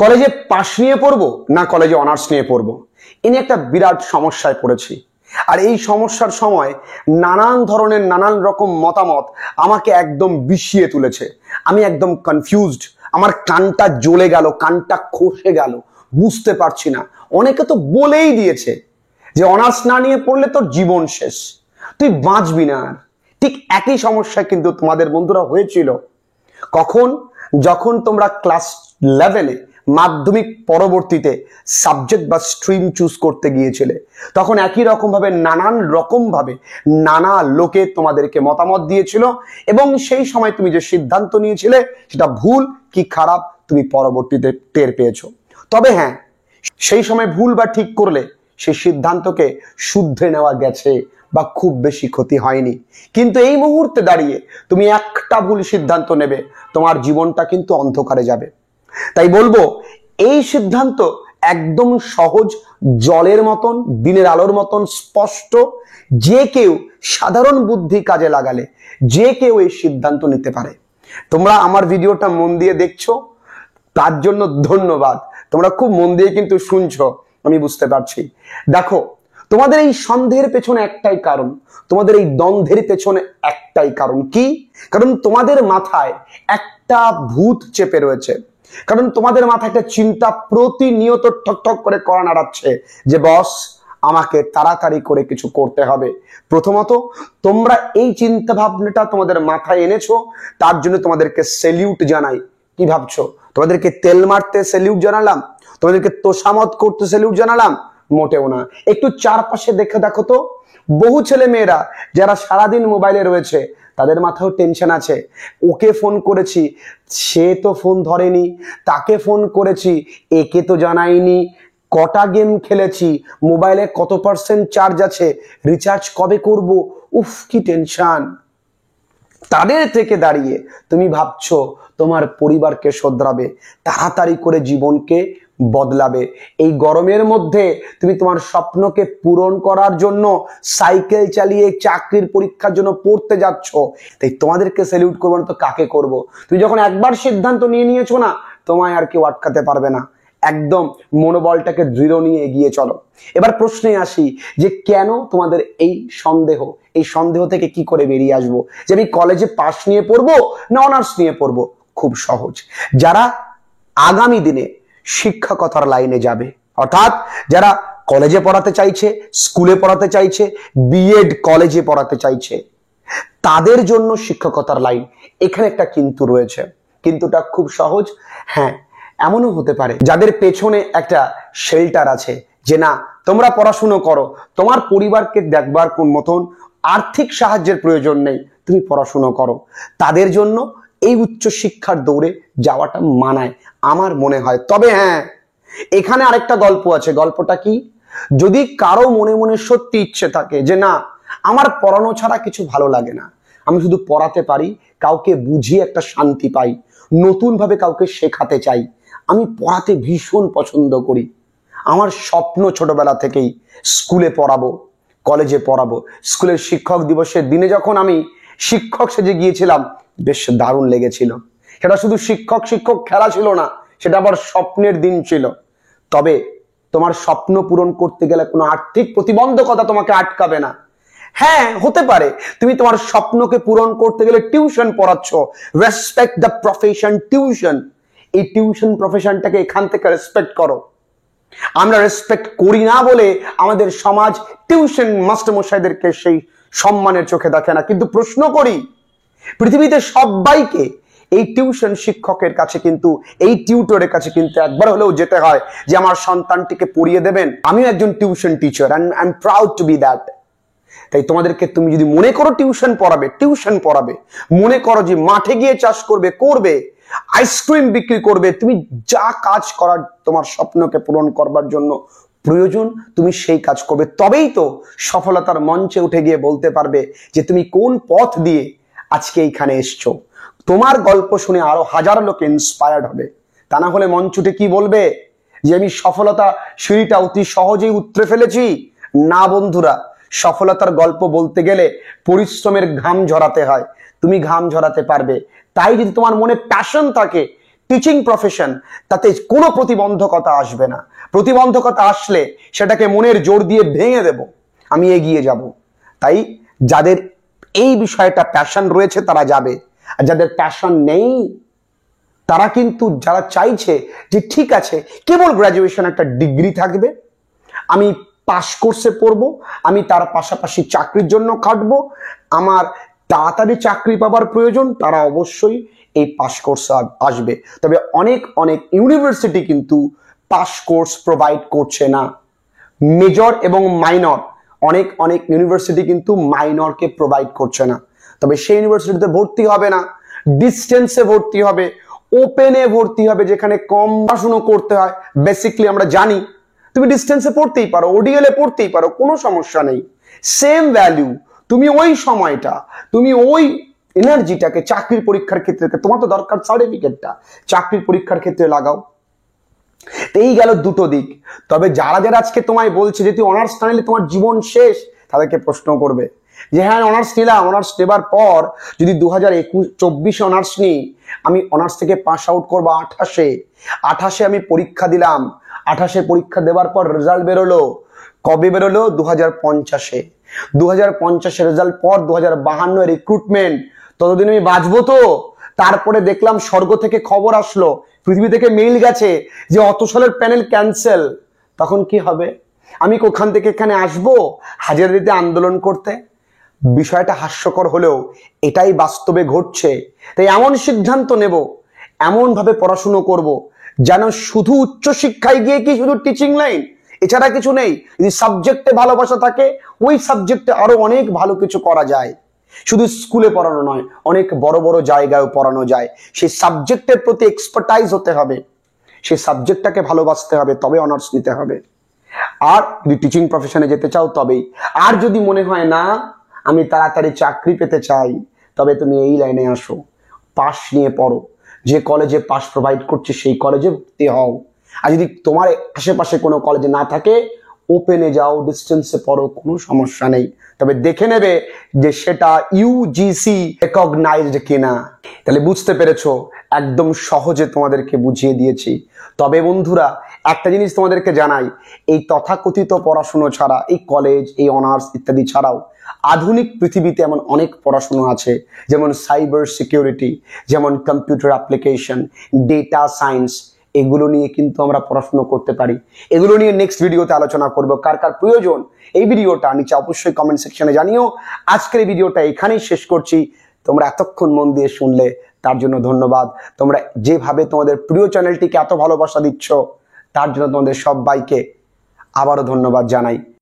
কলেজে পাশ নিয়ে পড়বো না কলেজে অনার্স নিয়ে পড়বো, এ নিয়ে একটা বিরাট সমস্যায় পড়েছি। আর এই সমস্যার সময় নানান ধরনের নানান রকম মতামত আমাকে একদম বিষিয়ে তুলেছে। আমি একদম কনফিউজড, আমার কানটা জ্বলে গেল, কানটা খসে গেল, বুঝতে পারছি না। অনেকে তো বলেই দিয়েছে যে অনার্স না নিয়ে পড়লে তোর জীবন শেষ, তুই বাঁচবি না আর। ঠিক একই সমস্যা কিন্তু তোমাদের বন্ধুরা হয়েছিল। কখন? যখন তোমরা ক্লাস 11-এ মাধ্যমিক পরবর্তীতে সাবজেক্ট বা স্ট্রিম চুজ করতে গিয়েছিলে, তখন একই রকম ভাবে নানান রকম ভাবে নানা লোকে তোমাদেরকে মতামত দিয়েছিল এবং সেই সময় তুমি যে সিদ্ধান্ত নিয়েছিলে সেটা ভুল কি খারাপ তুমি পরবর্তীতে টের পেয়েছো। তবে হ্যাঁ, সেই সময় ভুল বা ঠিক করলে সেই সিদ্ধান্তকে শুধরে নেওয়া গেছে বা খুব বেশি ক্ষতি হয়নি। কিন্তু এই মুহূর্তে দাঁড়িয়ে তুমি একটা ভুল সিদ্ধান্ত নেবে, তোমার জীবনটা কিন্তু অন্ধকারে যাবে। তাই বলবো, এই সিদ্ধান্ত একদম সহজ, জলের মতন, দিনের আলোর মতন স্পষ্ট। যে কেউ সাধারণ বুদ্ধি কাজে লাগালে যে কেউ এই সিদ্ধান্ত নিতে পারে। তোমরা আমার ভিডিওটা মন দিয়ে দেখছো, তার জন্য ধন্যবাদ। তোমরা খুব মন দিয়ে কিন্তু শুনছো, আমি বুঝতে পারছি। দেখো, তোমাদের এই সন্দেহের পেছনে একটাই কারণ, তোমাদের এই দ্বন্দ্বের পেছনে একটাই কারণ। কি কারণ? তোমাদের মাথায় একটা ভূত চেপে রয়েছে। কারণ তোমাদের মাথায় একটা চিন্তা প্রতিনিয়ত ঠক ঠক করে কড়া নাড়াচ্ছে যে বস, আমাকে তাড়াতাড়ি করে কিছু করতে হবে। প্রথমত, তোমরা এই চিন্তা ভাবনাটা তোমাদের মাথায় এনেছো, তার জন্য তোমাদেরকে সেলিউট জানাই। কি ভাবছো? তোমাদেরকে তেল মারতে সেলিউট জানালাম? তোমাদেরকে তোষামত করতে সেলিউট জানালাম? মোটেও না। একটু চারপাশে দেখে দেখো তো, বহু ছেলে মেয়েরা যারা সারাদিন মোবাইলে রয়েছে তাদের মাথাও টেনশন আছে। ওকে ফোন করেছি, সে তো ফোন ধরেনি, তাকে ফোন করেছি, একে তো জানাইনি, কটা গেম খেলেছি, মোবাইলে কত পার্সেন্ট চার্জ আছে, রিচার্জ কবে করব, উফ কি টেনশন। তাদের থেকে দাঁড়িয়ে তুমি ভাবছো তোমার পরিবারকে শোধরাবে, তাড়াতাড়ি করে জীবনকে বদলাবে। এই গরমের মধ্যে তুমি তোমার স্বপ্নকে পূরণ করার জন্য সাইকেল চালিয়ে চাকরির পরীক্ষার জন্য পড়তে যাচ্ছ। তাই তোমাদেরকে স্যালিউট করবো না তো কাকে করব? তুমি যখন একবার সিদ্ধান্ত নিয়ে নিয়েছো না, তোমায় আর কেউ আটকাতে পারবে না। একদম মনোবলটাকে দৃঢ় নিয়ে এগিয়ে চলো। এবার প্রশ্নে আসি যে কেন তোমাদের এই সন্দেহ থেকে কি করে বেরিয়ে আসবো যে আমি কলেজে পাশ নিয়ে পড়বো না অনার্স নিয়ে পড়বো? খুব সহজ। যারা আগামী দিনে শিক্ষকতার লাইনে যাবে, অর্থাৎ যারা কলেজে পড়াতে চাইছে, স্কুলে পড়াতে চাইছে, বিএড কলেজে পড়াতে চাইছে, তাদের জন্য শিক্ষকতার লাইন। এখানে একটা কিন্তু রয়েছে, কিন্তুটা খুব সহজ। হ্যাঁ, এমনও হতে পারে যাদের পেছনে একটা শেল্টার আছে যে না, তোমরা পড়াশুনো করো, তোমার পরিবারকে দেখবার কোন মতন আর্থিক সাহায্যের প্রয়োজন নেই, তুমি পড়াশুনো করো। তাদের জন্য এই উচ্চ শিক্ষার দৌড়ে যাওয়াটা মানায় আমার মনে হয়। তবে হ্যাঁ, এখানে আরেকটা গল্প আছে। গল্পটা কি? যদি কারো মনে মনে সত্যি ইচ্ছে থাকে যে না, আমার পড়ানো ছাড়া কিছু ভালো লাগে না, আমি শুধু পড়াতে পারি, কাউকে বুঝিয়ে একটা শান্তি পাই, নতুন ভাবে কাউকে শেখাতে চাই, আমি পড়াতে ভীষণ পছন্দ করি, আমার স্বপ্ন ছোটবেলা থেকেই স্কুলে পড়াবো, কলেজে পড়াবো। স্কুলের শিক্ষক দিবসের দিনে যখন আমি শিক্ষক সেজে গিয়েছিলাম, বেশ দারুণ লেগেছিল। সেটা শুধু শিক্ষক খেলা ছিল না, সেটা আবার স্বপ্নের দিন ছিল। তবে তোমার স্বপ্ন পূরণ করতে গেলে কোনো আর্থিক প্রতিবন্ধকতা তোমাকে আটকাবে না। হ্যাঁ, হতে পারে তুমি তোমার স্বপ্নকে পূরণ করতে গেলে টিউশন পড়াচ্ছ, রেসপেক্ট দ্য প্রফেশন টিউশন। এই টিউশন প্রফেশনটাকে এখান থেকে রেসপেক্ট করো। আমরা রেসপেক্ট করি না বলে আমাদের সমাজ টিউশন মাস্টারমশাইদেরকে সেই সম্মানের চোখে দেখে না। কিন্তু প্রশ্ন করি, পৃথিবীতে সবাইকে এই টিউশন শিক্ষকের কাছে কিন্তু, এই টিউটরের কাছে কিন্তু একবার হলেও যেতে হয় যে আমার সন্তানটিকে পড়িয়ে দেবেন। আমিও একজন tuition teacher and I am proud to be that. তাই তোমাদেরকে, তুমি যদি মনে করো টিউশন পড়াবে, মনে করো যে মাঠে গিয়ে চাষ করবে, আইসক্রিম বিক্রি করবে, তুমি যা কাজ করার তোমার স্বপ্নকে পূরণ করবার জন্য প্রয়োজন তুমি সেই কাজ করবে। তবেই তো সফলতার মঞ্চে উঠে গিয়ে বলতে পারবে যে তুমি কোন পথ দিয়ে আজকে এইখানে এসছো। তোমার গল্প শুনে আরো হাজার লোক ইন্সপায়ার্ড হবে। তা না হলে মঞ্চ উঠে কি বলবে যে আমি সফলতা সিঁড়িটা অতি সহজেই উতরে ফেলেছি? না বন্ধুরা, সফলতার গল্প বলতে গেলে পরিশ্রমের ঘাম ঝরাতে হয়। তুমি ঘাম ঝরাতে পারবে। তাই যদি তোমার মনে প্যাশন থাকে, টিচিং প্রফেশন, তাতে কোনো প্রতিবন্ধকতা আসবে না। প্রতিবন্ধকতা আসলে সেটাকে মনের জোর দিয়ে ভেঙে দেব, আমি এগিয়ে যাব। তাই যাদের এই বিষয়টা প্যাশন রয়েছে তারা যাবে, আর যাদের প্যাশন নেই তারা কিন্তু, যারা চাইছে যে ঠিক আছে কেবল গ্র্যাজুয়েশন একটা ডিগ্রি থাকবে, আমি পাস কোর্সে পড়বো, আমি তার পাশাপাশি চাকরির জন্য খাটবো, আমার তাড়াতাড়ি চাকরি পাবার প্রয়োজন, তারা অবশ্যই এই পাস কোর্স আসবে। তবে অনেক অনেক ইউনিভার্সিটি কিন্তু পাস কোর্স প্রোভাইড করছে না। মেজর এবং মাইনর, অনেক অনেক ইউনিভার্সিটি কিন্তু মাইনরকে প্রোভাইড করছে না। তবে সেই ইউনিভার্সিটিতে ভর্তি হবে না, ডিস্টেন্সে ভর্তি হবে, ওপেনে ভর্তি হবে, যেখানে কম পড়াশুনো করতে হয়। বেসিকলি আমরা জানি তুমি ডিস্টেন্সে পড়তেই পারো, ওডিএল এ পড়তেই পারো, কোনো সমস্যা নেই। সেম ভ্যালু, তুমি ওই সময়টা, তুমি ওই এনার্জিটাকে চাকরির পরীক্ষার ক্ষেত্রে, তোমার তো দরকার সার্টিফিকেটটা, চাকরির পরীক্ষার ক্ষেত্রে লাগাও। এই গেল দুটো দিক। তবে যারা যারা আজকে তোমায় বলছে যে তুই অনার্স না নিলে তোমার জীবন শেষ, তাদেরকে প্রশ্ন করবে যে হ্যাঁ অনার্স নিলাম, অনার্স নেবার পর যদি 2024 অনার্স নিই, আমি অনার্স থেকে পাস আউট করবো 28 আমি পরীক্ষা দিলাম, 28 পরীক্ষা দেওয়ার পর রেজাল্ট বেরোলো, কবে বেরোলো? 2050-এ। 2050 রেজাল্ট পর 2052 রিক্রুটমেন্ট, ততদিন আমি বাঁচবো তো? তারপরে দেখলাম স্বর্গ থেকে খবর আসলো, পৃথিবী থেকে মেইল গেছে যে অত সালের প্যানেল ক্যান্সেল, তখন কি হবে? আমি কোখান থেকে এখানে আসবো হাজারা দিতে আন্দোলন করতে? বিষয়টা হাস্যকর হলেও এটাই বাস্তবে ঘটছে। তাই এমন সিদ্ধান্ত নেব, এমন ভাবে পড়াশুনো করব যেন শুধু উচ্চশিক্ষায় গিয়ে কি শুধু টিচিং লাইন, এছাড়া কিছু নেই। যদি সাবজেক্টে ভালোবাসা থাকে, ওই সাবজেক্টে আরো অনেক ভালো কিছু করা যায়। শুধু স্কুলে পড়ানো নয়, অনেক বড় বড় জায়গায় পড়ানো যায়। সেই সাবজেক্টের প্রতি এক্সপার্টাইজ হতে হবে, সেই সাবজেক্টটাকে ভালোবাসতে হবে, তবে অনার্স নিতে হবে। আর যদি টিচিং প্রফেশনে যেতে চাও তবেই। আর যদি মনে হয় না আমি তাড়াতাড়ি চাকরি পেতে চাই, তবে তুমি এই লাইনে আসো, পাস নিয়ে পড়ো, যে কলেজে পাস প্রোভাইড করছে সেই কলেজে ভর্তি হও। আর যদি তোমার আশেপাশে কোনো কলেজে না থাকে, ওপেনে যাও, ডিস্টেন্সে পড়ো, কোনো সমস্যা নেই। তবে দেখে নেবে যে সেটা ইউজিসি রেকগনাইজড কিনা। তাহলে বুঝতে পেরেছো, একদম সহজে তোমাদেরকে বুঝিয়ে দিয়েছি। তবে বন্ধুরা, একটা জিনিস তোমাদেরকে জানাই, এই তথাকথিত পড়াশুনো ছাড়া, এই কলেজ, এই অনার্স ইত্যাদি ছাড়াও আধুনিক পৃথিবীতে এমন অনেক পড়াশুনো আছে, যেমন সাইবার সিকিউরিটি, যেমন কম্পিউটার অ্যাপ্লিকেশন, ডেটা সায়েন্স, এগুলো নিয়ে কিন্তু আমরা পড়াশুনো করতে পারি। এগুলো নিয়ে নেক্সট ভিডিওতে আলোচনা করব। কার কার প্রয়োজন এই ভিডিওটা নিচে অবশ্যই কমেন্ট সেকশনে জানিও। আজকের এই ভিডিওটা এখানেই শেষ করছি। তোমরা এতক্ষণ মন দিয়ে শুনলে তার জন্য ধন্যবাদ। তোমরা যেভাবে তোমাদের প্রিয় চ্যানেলটিকে এত ভালোবাসা দিচ্ছ, তার জন্য তোমাদের সবাইকে আবারও ধন্যবাদ জানাই।